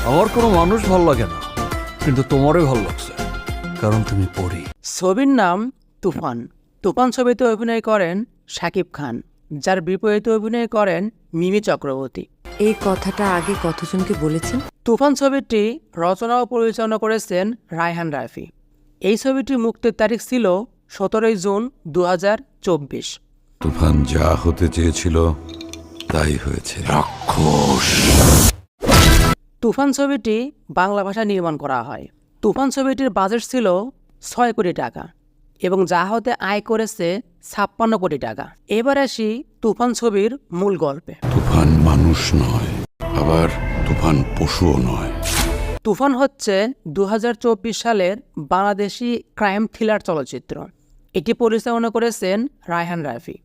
আমার কোনো মানুষ ভাল লাগে না, কিন্তু তোমারই ভাল লাগছে, কারণ তুমি পড়ি। ছবির নাম তুফান। তুফান ছবিতে অভিনয় করেন শাকিব খান, যার বিপরীতে অভিনয় করেন মিমি চক্রবর্তী। এই কথাটা আগে কতজনকে বলেছেন? তুফান ছবিটি রচনা ও পরিচালনা করেছেন রায়হান রাফি। এই ছবিটি মুক্তির তারিখ ছিল 17 জুন 2024। তুফান যা হতে চেয়েছিল তাই হয়েছে। রাক্ষস। তুফান ছবিটি বাংলা ভাষায় নির্মাণ করা হয়। তুফান ছবিটির বাজেট ছিল 6 কোটি টাকা এবং যা হতে আয় করেছে 56 কোটি টাকা। এবার আসি তুফান ছবির মূল গল্পে। তুফান মানুষ নয়, আবার তুফান পশুও নয়। তুফান হচ্ছে 2024 সালের বাংলাদেশি ক্রাইম থ্রিলার চলচ্চিত্র। এটি পরিচালনা করেছেন রায়হান রাফি।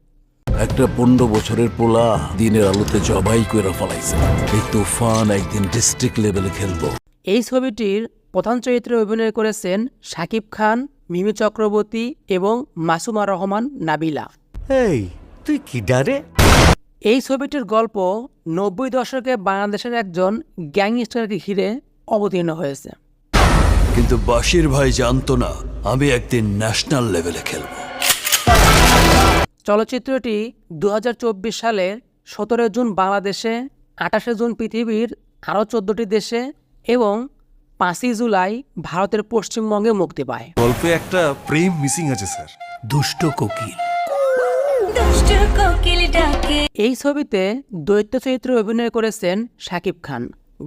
একটা 15 বছরের পোলা দিনের আলোতে জবাই করে ফলাইছে। এই তুফান একদিন ডিস্ট্রিক্ট লেভেলে খেলবো। এই ছবিটির প্রধান চরিত্রে অভিনয় করেছেন শাকিব খান, মিমি চক্রবর্তী এবং মাসুমা রহমান নাবিলা। এই তুই কি ডারে? এই ছবিটির গল্প 90 দশকে বাংলাদেশের একজন গ্যাংস্টারকে ঘিরে অবতীর্ণ হয়েছে। কিন্তু বাশির ভাই জানতো না আমি একদিন ন্যাশনাল লেভেলে খেলবো। চলচ্চিত্রটি 2024 সালের 17 জুন বাংলাদেশে, 28 জুন পৃথিবীর আরও 14টি দেশে এবং 5 জুলাই ভারতের পশ্চিমবঙ্গে মুক্তি পায়। গল্পে একটা প্রেম মিসিং আছে স্যার। দুষ্ট কোকিল। এই ছবিতে দৈত্য চরিত্রে অভিনয় করেছেন শাকিব খান।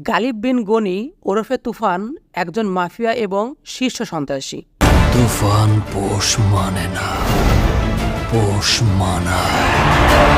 গালিব বিন গনি ওরফে তুফান একজন মাফিয়া এবং শীর্ষ সন্ত্রাসী। তুফান পোষ মানে না, পোষ মানায়।